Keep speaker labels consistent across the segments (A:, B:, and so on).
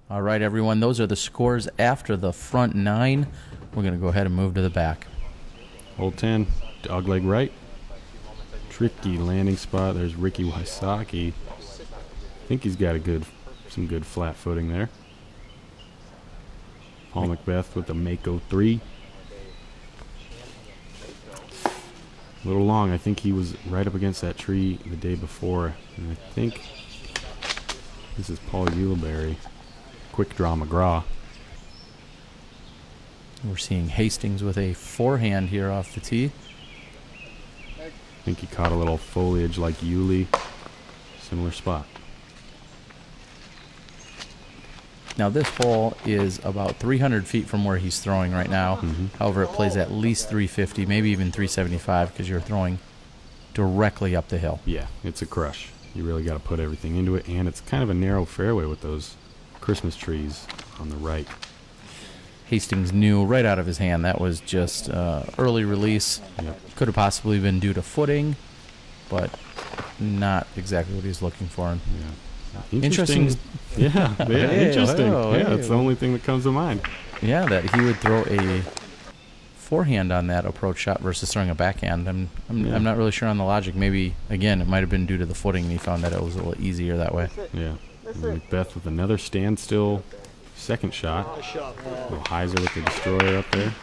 A: All right, everyone, those are the scores after the front 9. We're going to go ahead and move to the back.
B: Hole 10, dogleg right. Tricky landing spot. There's Ricky Wysocki. I think he's got some good flat footing there. Paul McBeth with the Mako 3. A little long. I think he was right up against that tree the day before. And I think this is Paul Ulibarri. Quick draw McGraw.
A: We're seeing Hastings with a forehand here off the tee.
B: I think he caught a little foliage like Uli. Similar spot.
A: Now this hole is about 300 feet from where he's throwing right now. However, it plays at least 350, maybe even 375, because you're throwing directly up the hill.
B: Yeah, it's a crush. You really got to put everything into it, and it's kind of a narrow fairway with those Christmas trees on the right.
A: Hastings knew right out of his hand that was just early release.
B: Yep.
A: Could have possibly been due to footing, but not exactly what he's looking for.
B: Yeah.
A: Interesting.
B: Yeah, interesting.
A: Hey.
B: That's the only thing that comes to mind.
A: Yeah, that he would throw a forehand on that approach shot versus throwing a backhand. I'm not really sure on the logic. Maybe, again, it might have been due to the footing, and he found that it was a little easier that way.
B: Yeah. And McBeth with another standstill second shot. A little Heiser with the destroyer up there.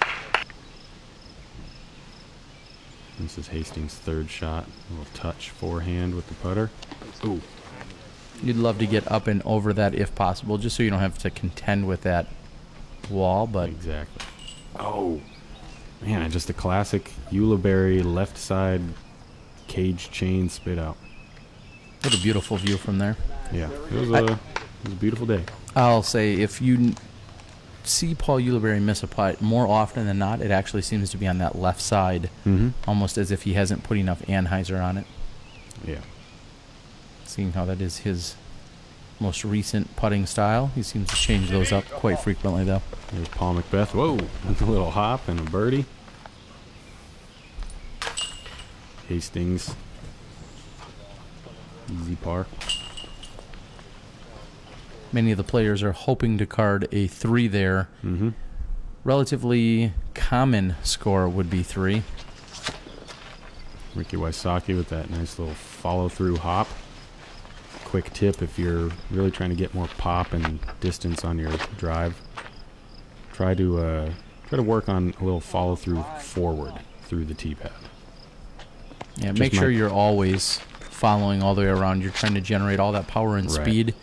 B: This is Hastings' third shot. A little touch forehand with the putter. Ooh.
A: You'd love to get up and over that if possible, just so you don't have to contend with that wall. But
B: exactly. Oh, man, just a classic Ulibarri left side cage chain spit out.
A: What a beautiful view from there.
B: Yeah, it was a beautiful day.
A: I'll say if you see Paul Ulibarri miss a putt, more often than not, it actually seems to be on that left side, almost as if he hasn't put enough anhyzer on it.
B: Yeah.
A: Seeing how that is his most recent putting style, he seems to change those up quite frequently, though.
B: There's Paul McBeth. Whoa, with a little hop and a birdie. Hastings. Easy par.
A: Many of the players are hoping to card a 3 there. Relatively common score would be 3.
B: Ricky Wysocki with that nice little follow-through hop. Quick tip if you're really trying to get more pop and distance on your drive. Try to work on a little follow-through forward through the tee pad.
A: Yeah, make sure you're always following all the way around. You're trying to generate all that power and speed,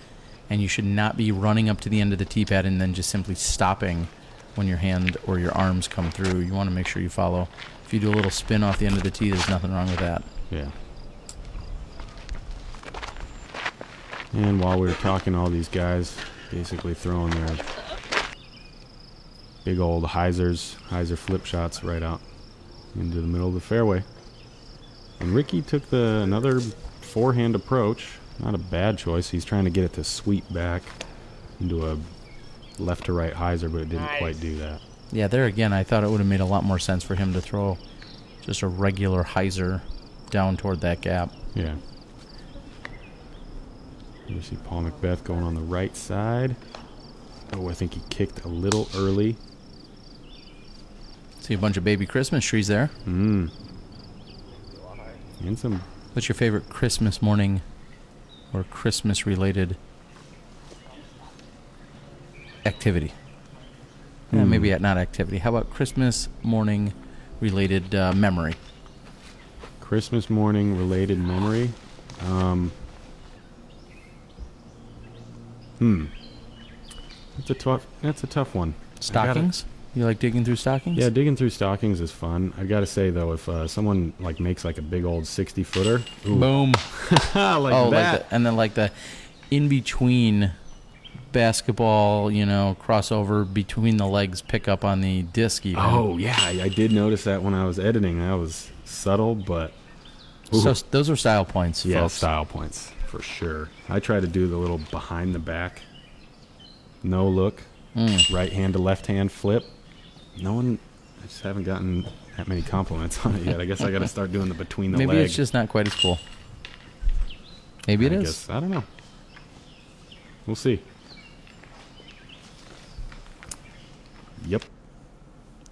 A: and you should not be running up to the end of the tee pad and then just simply stopping when your hand or your arms come through. You want to make sure you follow. If you do a little spin off the end of the tee, there's nothing wrong with that.
B: Yeah. And while we were talking, all these guys basically throwing their big old Heiser flip shots right out into the middle of the fairway. And Ricky took another forehand approach. Not a bad choice. He's trying to get it to sweep back into a left to right Heiser, but it didn't quite do that.
A: Yeah, there again, I thought it would have made a lot more sense for him to throw just a regular Heiser down toward that gap.
B: Yeah. You see Paul McBeth going on the right side. Oh, I think he kicked a little early.
A: See a bunch of baby Christmas trees there.
B: And some.
A: What's your favorite Christmas morning or Christmas-related activity? Maybe not activity. How about Christmas morning-related memory?
B: Christmas morning-related memory? That's a tough one.
A: Stockings? You like digging through stockings?
B: Yeah, digging through stockings is fun. I gotta say though, if someone like makes like a big old 60-footer,
A: boom,
B: that.
A: And then like the in between basketball, crossover between the legs pickup on the disc. Even.
B: Oh yeah, I did notice that when I was editing. That was subtle, but
A: so those are style points.
B: Yeah,
A: folks.
B: Style points for sure. I try to do the little behind the back, no look, right hand to left hand flip. No one, I just haven't gotten that many compliments on it yet. I guess I got to start doing the between the leg.
A: Maybe it's just not quite as cool. Maybe it is.
B: I don't know. We'll see. Yep.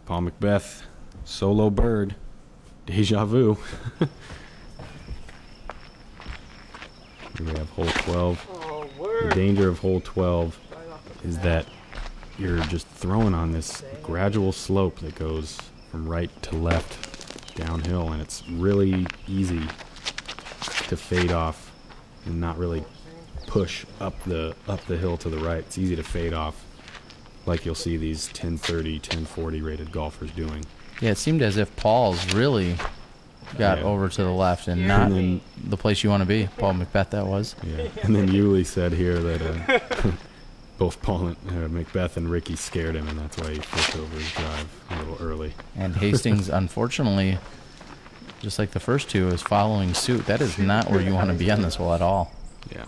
B: Paul McBeth, solo bird. Deja vu. Here we have hole 12. The danger of hole 12 is that you're just throwing on this gradual slope that goes from right to left downhill, and it's really easy to fade off and not really push up the hill to the right. It's easy to fade off, like you'll see these 1030, 1040 rated golfers doing.
A: Yeah, it seemed as if Paul's really got over to the left and not the place you want to be. Paul McBeth, that was.
B: Yeah, and then Uli said here that both Paul and McBeth and Ricky scared him, and that's why he flipped over his drive a little early.
A: And Hastings, unfortunately, just like the first two, is following suit. That is not where you want to be on this hole at all.
B: Yeah.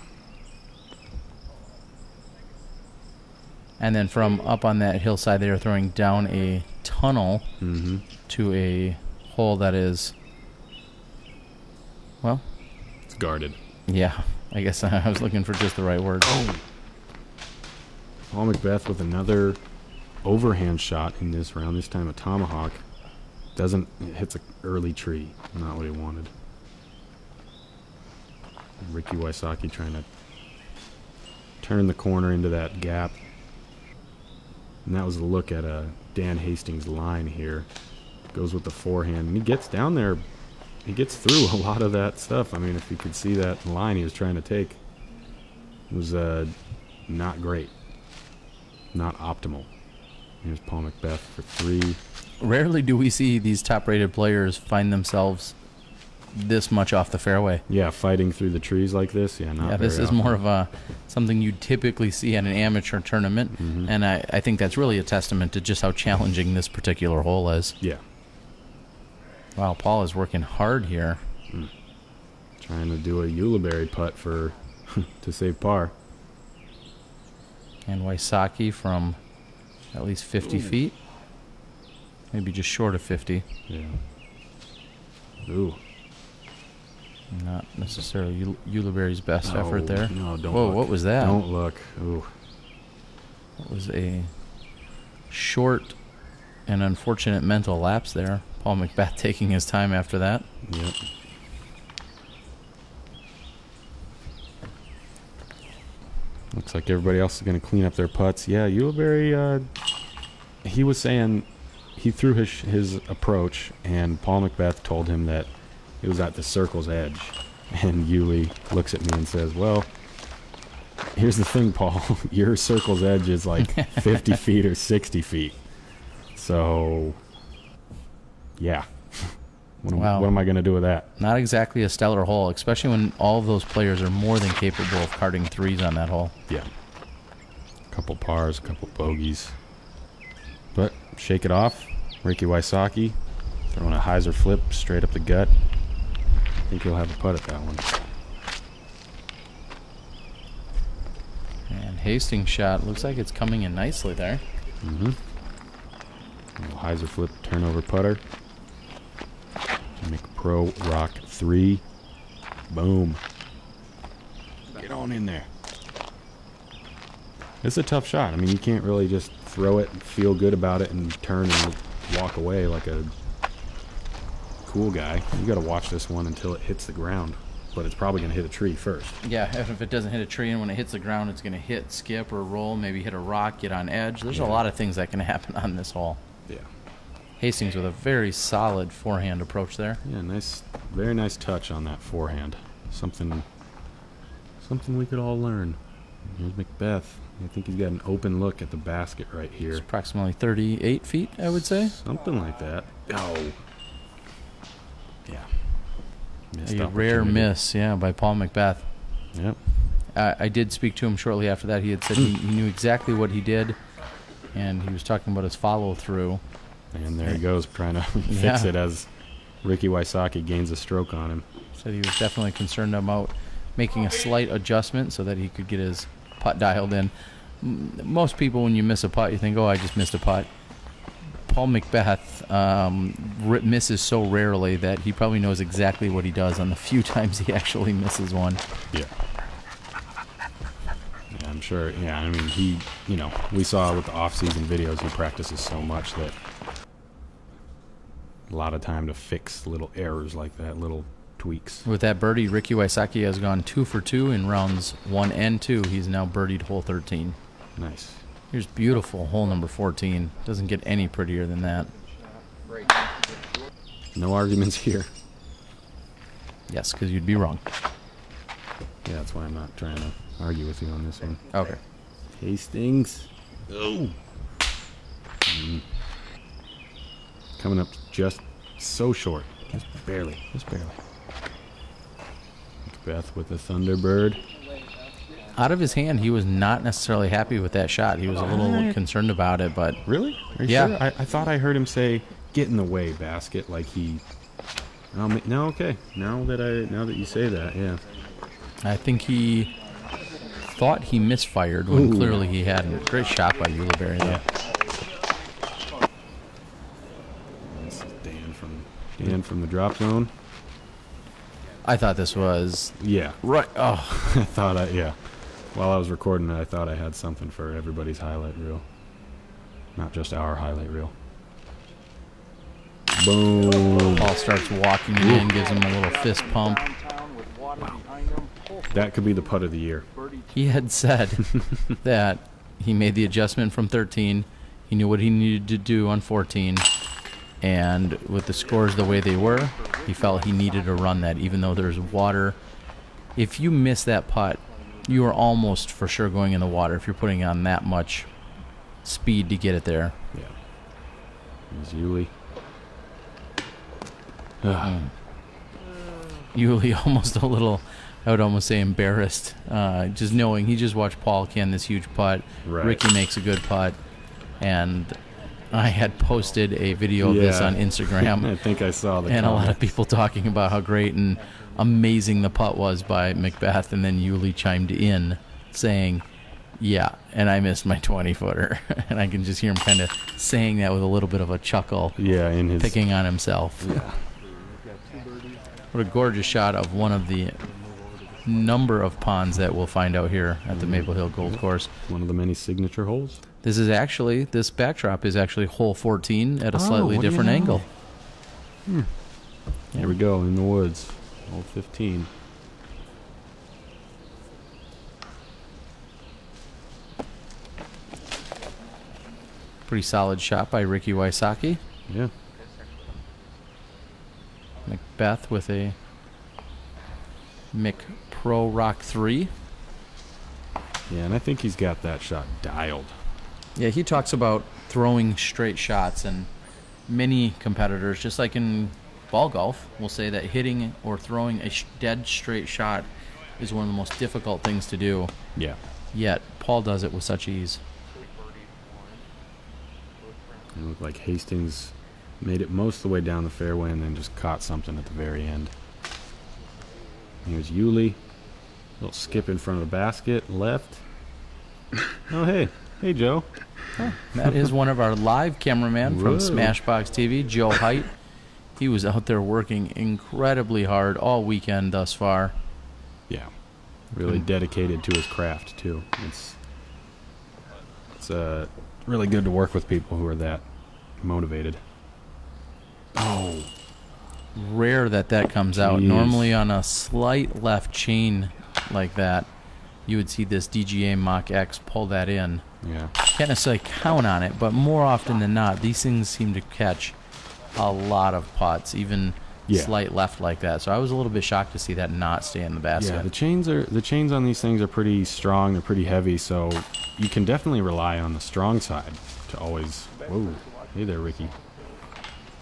A: And then from up on that hillside, they are throwing down a tunnel to a hole that is, well,
B: it's guarded.
A: Yeah, I guess I was looking for just the right word.
B: Oh. Paul McBeth with another overhand shot in this round, this time a tomahawk. It hits an early tree. Not what he wanted. Ricky Wysocki trying to turn the corner into that gap. And that was a look at Dan Hastings' line here. Goes with the forehand. And he gets down there. He gets through a lot of that stuff. I mean, if you could see that line he was trying to take, it was not great. Not optimal. Here's Paul McBeth for 3.
A: Rarely do we see these top-rated players find themselves this much off the fairway.
B: Yeah, fighting through the trees like this. Yeah, not
A: this
B: very
A: is
B: often.
A: more of something you typically see at an amateur tournament, and I think that's really a testament to just how challenging this particular hole is.
B: Yeah.
A: Wow, Paul is working hard here.
B: Trying to do a Ulibarri putt for to save par.
A: And Wysocki from at least 50 feet. Maybe just short of 50.
B: Yeah. Ooh.
A: Not necessarily Ulibarri's best effort there.
B: No, don't
A: Whoa,
B: look.
A: what was that?
B: Don't look. Ooh.
A: That was a short and unfortunate mental lapse there. Paul McBeth taking his time after that.
B: Yep. Looks like everybody else is going to clean up their putts. Yeah, Ulibarri, he was saying he threw his approach, and Paul McBeth told him that it was at the circle's edge. And Uli looks at me and says, well, here's the thing, Paul. Your circle's edge is like 50 feet or 60 feet. So, yeah. What am I going to do with that?
A: Not exactly a stellar hole, especially when all of those players are more than capable of carding threes on that hole.
B: Yeah. A couple pars, a couple bogeys. But shake it off. Ricky Wysocki throwing a hyzer flip straight up the gut. I think he'll have a putt at that one.
A: And Hastings' shot looks like it's coming in nicely there.
B: Little hyzer flip turnover putter. McPro Rock 3. Boom. Get on in there. It's a tough shot. I mean, you can't really just throw it, feel good about it, and turn and walk away like a cool guy. You got to watch this one until it hits the ground. But it's probably going to hit a tree first.
A: Yeah, if it doesn't hit a tree, and when it hits the ground, it's going to hit, skip, or roll, maybe hit a rock, get on edge. There's a lot of things that can happen on this hole.
B: Yeah.
A: Hastings with a very solid forehand approach there.
B: Yeah, nice, very nice touch on that forehand. Something we could all learn. Here's McBeth. I think he's got an open look at the basket right here.
A: It's approximately 38 feet, I would say.
B: Something like that. Oh. Yeah. Missed
A: A rare miss, yeah, by Paul McBeth.
B: Yep.
A: I did speak to him shortly after that. He had said he knew exactly what he did, and he was talking about his follow-through.
B: And there he goes, trying to fix it as Ricky Wysocki gains a stroke on him.
A: Said he was definitely concerned about making a slight adjustment so that he could get his putt dialed in. Most people, when you miss a putt, you think, oh, I just missed a putt. Paul McBeth misses so rarely that he probably knows exactly what he does on the few times he actually misses one.
B: Yeah. And I'm sure. Yeah, I mean, we saw with the off-season videos, he practices so much that a lot of time to fix little errors like that, little tweaks.
A: With that birdie, Ricky Wysocki has gone 2 for 2 in rounds 1 and 2. He's now birdied hole 13.
B: Nice.
A: Here's beautiful hole number 14. Doesn't get any prettier than that.
B: No arguments here.
A: Yes, because you'd be wrong.
B: Yeah, that's why I'm not trying to argue with you on this one.
A: Okay.
B: Hastings. Oh. Coming up just so short. Just barely.
A: Just barely.
B: McBeth with the Thunderbird.
A: Out of his hand, he was not necessarily happy with that shot. He was a little concerned about it, but...
B: Really? Are you sure? I thought I heard him say, "Get in the way, basket," like he... No, okay. Now that you say that, yeah.
A: I think he thought he misfired when clearly he hadn't. Great shot by Ulibarri, though.
B: Yeah. This is Dan from the drop zone.
A: I thought this was...
B: Yeah.
A: Right. Oh.
B: I thought yeah. While I was recording it, I thought I had something for everybody's highlight reel. Not just our highlight reel. Boom.
A: Paul starts walking in, gives him a little fist pump.
B: Wow. That could be the putt of the year.
A: He had said that he made the adjustment from 13. He knew what he needed to do on 14. And with the scores the way they were, he felt he needed to run that, even though there's water. If you miss that putt, you are almost for sure going in the water if you're putting on that much speed to get it there.
B: Yeah. Here's Uli.
A: Uli almost a little, I would almost say embarrassed, just knowing he just watched Paul can this huge putt.
B: Right.
A: Ricky makes a good putt, and I had posted a video of this on Instagram.
B: I think I saw the
A: and
B: comments.
A: A lot of people talking about how great and amazing the putt was by McBeth, and then Uli chimed in saying, "Yeah, and I missed my 20-footer." And I can just hear him kind of saying that with a little bit of a chuckle.
B: Yeah, in his
A: picking on himself.
B: Yeah.
A: What a gorgeous shot of one of the number of ponds that we'll find out here at the Maple Hill Golf Course.
B: One of the many signature holes.
A: This backdrop is actually hole 14 at a slightly different angle.
B: Here we go, in the woods. Hole 15.
A: Pretty solid shot by Ricky Wysocki.
B: Yeah.
A: McBeth with a Mick Pro Rock 3.
B: Yeah, and I think he's got that shot dialed.
A: Yeah, he talks about throwing straight shots, and many competitors, just like in ball golf, will say that hitting or throwing a dead straight shot is one of the most difficult things to do.
B: Yeah.
A: Yet, Paul does it with such ease.
B: It looked like Hastings made it most of the way down the fairway and then just caught something at the very end. Here's Uli. Little skip in front of the basket, left. Oh, hey. Hey, Joe.
A: Oh, that is one of our live cameramen from Smashbox TV, Joe Height. He was out there working incredibly hard all weekend thus far.
B: Yeah. Really dedicated to his craft, too. It's really good to work with people who are that motivated. Oh.
A: Rare that comes out. Normally on a slight left chain like that, you would see this DGA Mach X pull that in.
B: Yeah.
A: Can't necessarily count on it, but more often than not, these things seem to catch a lot of putts, even slight left like that. So I was a little bit shocked to see that not stay in the basket.
B: Yeah, the chains on these things are pretty strong. They're pretty heavy, so you can definitely rely on the strong side to always. Whoa, hey there, Ricky.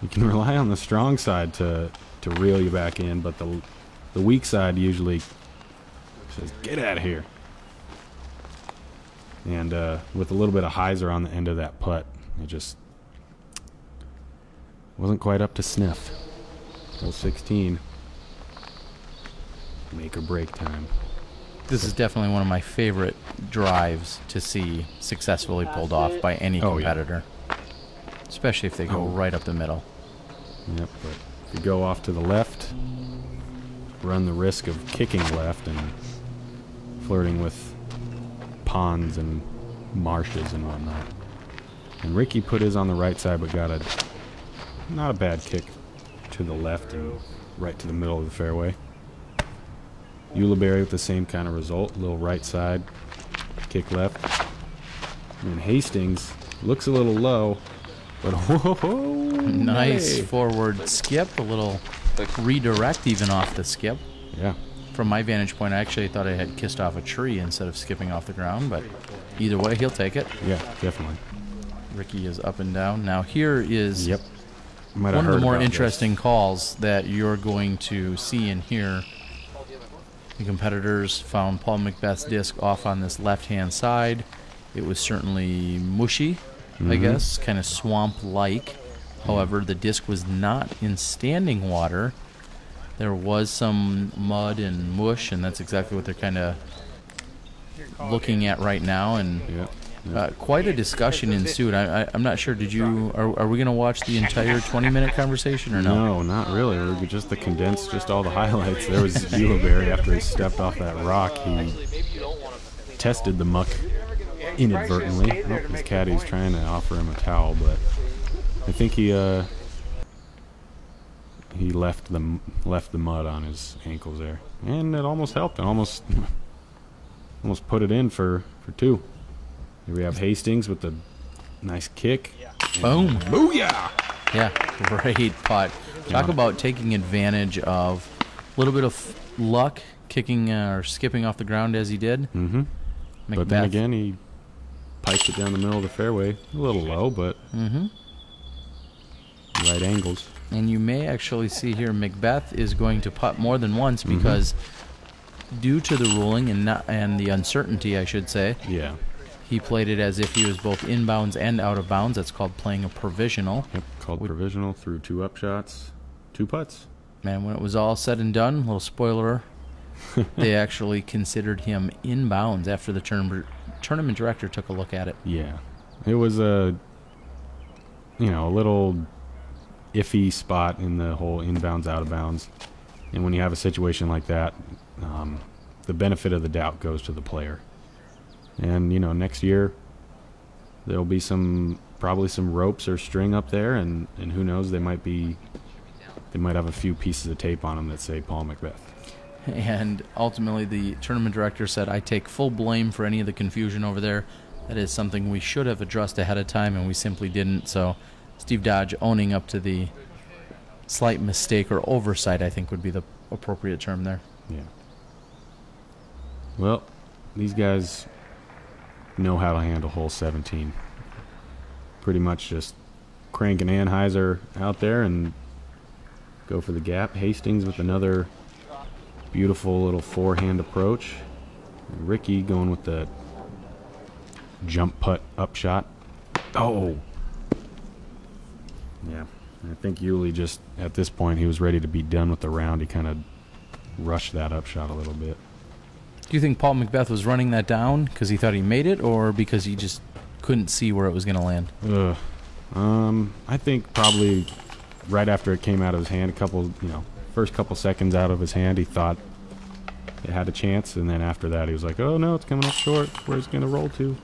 B: You can rely on the strong side to reel you back in, but the weak side usually says, "Get out of here." And with a little bit of hyzer on the end of that putt, it just wasn't quite up to sniff. Hole 16. Make or break time.
A: This is definitely one of my favorite drives to see successfully pulled off by any competitor. Especially if they go right up the middle.
B: Yep, but if you go off to the left, run the risk of kicking left and flirting with ponds and marshes and whatnot. And Ricky put his on the right side, but got not a bad kick to the left and right to the middle of the fairway. Ulibarri with the same kind of result, little right side, kick left. And Hastings looks a little low, but whoa,
A: nice forward skip, a little redirect even off the skip.
B: Yeah.
A: From my vantage point, I actually thought I had kissed off a tree instead of skipping off the ground, but either way, he'll take it.
B: Yeah, definitely.
A: Ricky is up and down. Now here is
B: one
A: of the more interesting calls that you're going to see and hear. The competitors found Paul McBeth's disc off on this left-hand side. It was certainly mushy, I guess, kind of swamp-like. However, the disc was not in standing water. There was some mud and mush, and that's exactly what they're kind of looking at right now. And quite a discussion ensued. I'm not sure. Are we going to watch the entire 20-minute conversation or no?
B: No, not really. We're just the condensed, just all the highlights. There was Ulibarri after he stepped off that rock. He tested the muck inadvertently. His caddy's trying to offer him a towel, but I think he left the mud on his ankles there, and it almost helped. It almost put it in for two. Here we have Hastings with the nice kick.
A: Boom!
B: Booyah!
A: Yeah, great putt. Talk about taking advantage of a little bit of luck, kicking or skipping off the ground as he did.
B: But then again, he piped it down the middle of the fairway, a little low, but right angles.
A: And you may actually see here McBeth is going to putt more than once because due to the ruling and the uncertainty, I should say, he played it as if he was both inbounds and out of bounds. That's called playing a provisional.
B: Yep, called provisional through 2 upshots, 2 putts.
A: Man, when it was all said and done, little spoiler, they actually considered him inbounds after the tournament director took a look at it.
B: Yeah, it was a little iffy spot in the whole inbounds, out of bounds. And when you have a situation like that, the benefit of the doubt goes to the player. And, next year there'll be probably some ropes or string up there, and who knows, they might have a few pieces of tape on them that say Paul McBeth.
A: And ultimately the tournament director said, I take full blame for any of the confusion over there. That is something we should have addressed ahead of time, and we simply didn't. So Steve Dodge owning up to the slight mistake or oversight, I think would be the appropriate term there.
B: Yeah. Well, these guys know how to handle hole 17. Pretty much just crank an Anheuser out there and go for the gap. Hastings with another beautiful little forehand approach. Ricky going with the jump putt upshot. Oh! Yeah, I think Uli just, at this point, he was ready to be done with the round. He kind of rushed that upshot a little bit.
A: Do you think Paul McBeth was running that down because he thought he made it, or because he just couldn't see where it was going to land?
B: I think probably right after it came out of his hand, first couple seconds out of his hand, he thought it had a chance, and then after that, he was like, oh no, it's coming up short. Where's it going to roll to?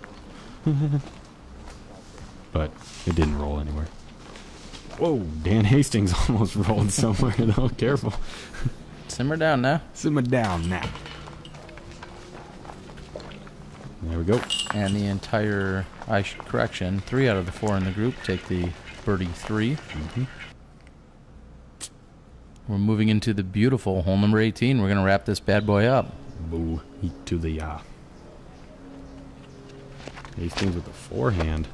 B: But it didn't roll anywhere. Whoa, Dan Hastings almost rolled somewhere, though. Careful.
A: Simmer down now.
B: Simmer down now. There we go.
A: And the entire, correction, 3 out of the 4 in the group take the birdie 3. We're moving into the beautiful hole number 18. We're going to wrap this bad boy up.
B: Boo. Heat to the ya. Hastings with the forehand.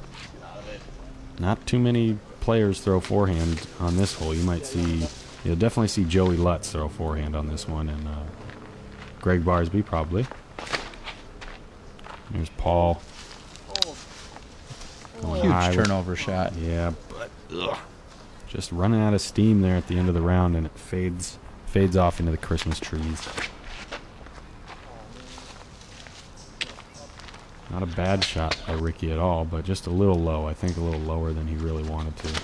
B: Not too many players throw forehand on this hole. You'll definitely see Joey Lutz throw forehand on this one, and Greg Barsby probably. There's Paul.
A: Huge turnover shot.
B: Yeah, but just running out of steam there at the end of the round, and it fades off into the Christmas trees. Not a bad shot by Ricky at all, but just a little low. I think a little lower than he really wanted to.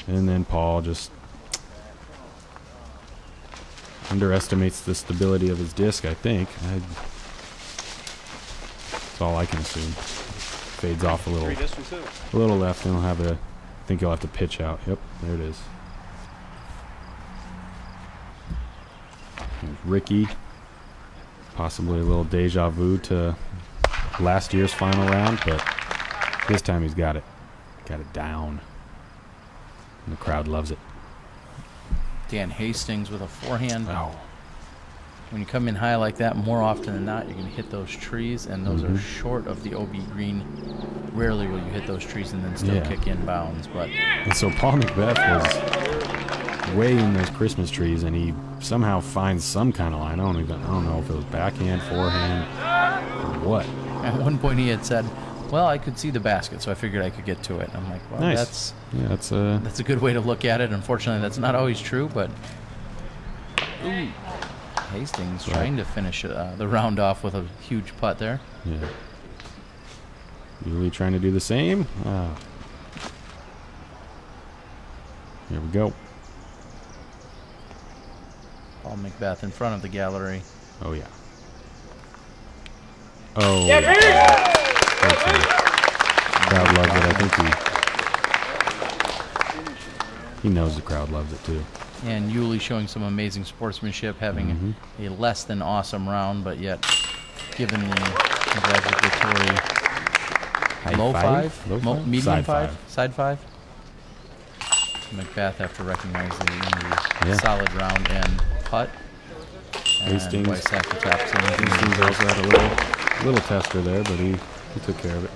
B: And then Paul just underestimates the stability of his disc, I think. That's all I can assume. Fades off a little left, and he'll have a. I think he'll have to pitch out. Yep, there it is. Here's Ricky. Possibly a little deja vu to last year's final round, but this time he's got it. Got it down. And the crowd loves it.
A: Dan Hastings with a forehand.
B: Oh.
A: When you come in high like that, more often than not, you're going to hit those trees, and those are short of the OB green. Rarely will you hit those trees and then still kick in bounds. But
B: and so Paul McBeth was way in those Christmas trees, and he somehow finds some kind of line. I don't know if it was backhand, forehand, or what.
A: At one point he had said, well, I could see the basket, so I figured I could get to it. I'm like, well,
B: nice. That's
A: a good way to look at it. Unfortunately, that's not always true, but ooh, Hastings trying to finish the round off with a huge putt there.
B: Yeah. Ulibarri trying to do the same. Here we go.
A: Paul McBeth in front of the gallery.
B: Oh, yeah. Oh, yeah. Crowd loves it. I think he knows the crowd loves it too.
A: And Ulibarri showing some amazing sportsmanship, having a less than awesome round, but yet given the congratulatory medium side five. McBeth after recognizing the solid round and putt.
B: Hastings.
A: Wysocki taps in.
B: Hastings also had a little tester there, but he took care of it.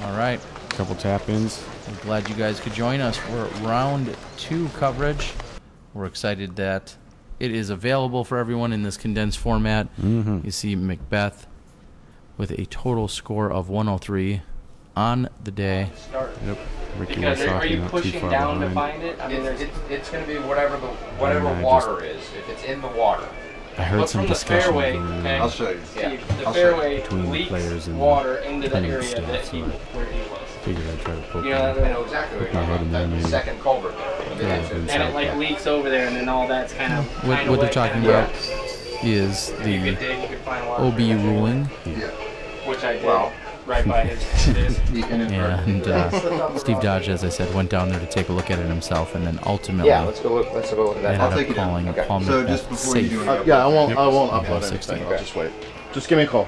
A: All right.
B: A couple tap-ins.
A: I'm glad you guys could join us for round 2 coverage. We're excited that it is available for everyone in this condensed format. You see McBeth with a total score of 103 on the day.
B: Yep. Ricky
C: because are you pushing down to find it? I mean, it's going to be whatever water is. If it's in the water.
B: I heard some discussion.
C: I'll show you. Yeah, the fairway
B: between
C: leaks
B: players and
C: water into the area
B: stuff,
C: that
B: where
C: he was.
B: Figured I'd try to poke
C: I know exactly what you're talking about. The second culvert there.
D: And it like leaks over there, and then all that's kind of
A: what they're talking about is the OB ruling.
D: Which I did. Right by his
A: and Steve Dodge, as I said, went down there to take a look at it himself, and then ultimately
C: let's go look at that.
A: ended up calling Paul McBeth safe.
E: I won't upload anything. I'll just wait. Just give me a call.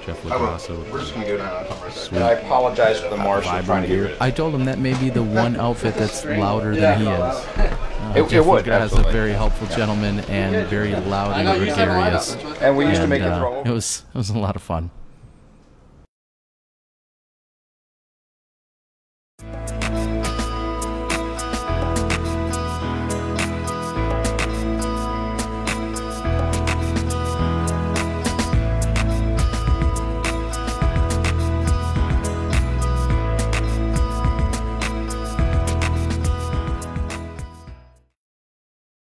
B: Jeff Lagrasso.
C: We're just going to go down. And I apologize for the marshal trying to get rid of it.
A: I told him that may be the one outfit that's louder than he is.
C: It would.
A: As a very helpful gentleman and very loud and gregarious.
C: And we used to make it throw over.
A: It was a lot of fun.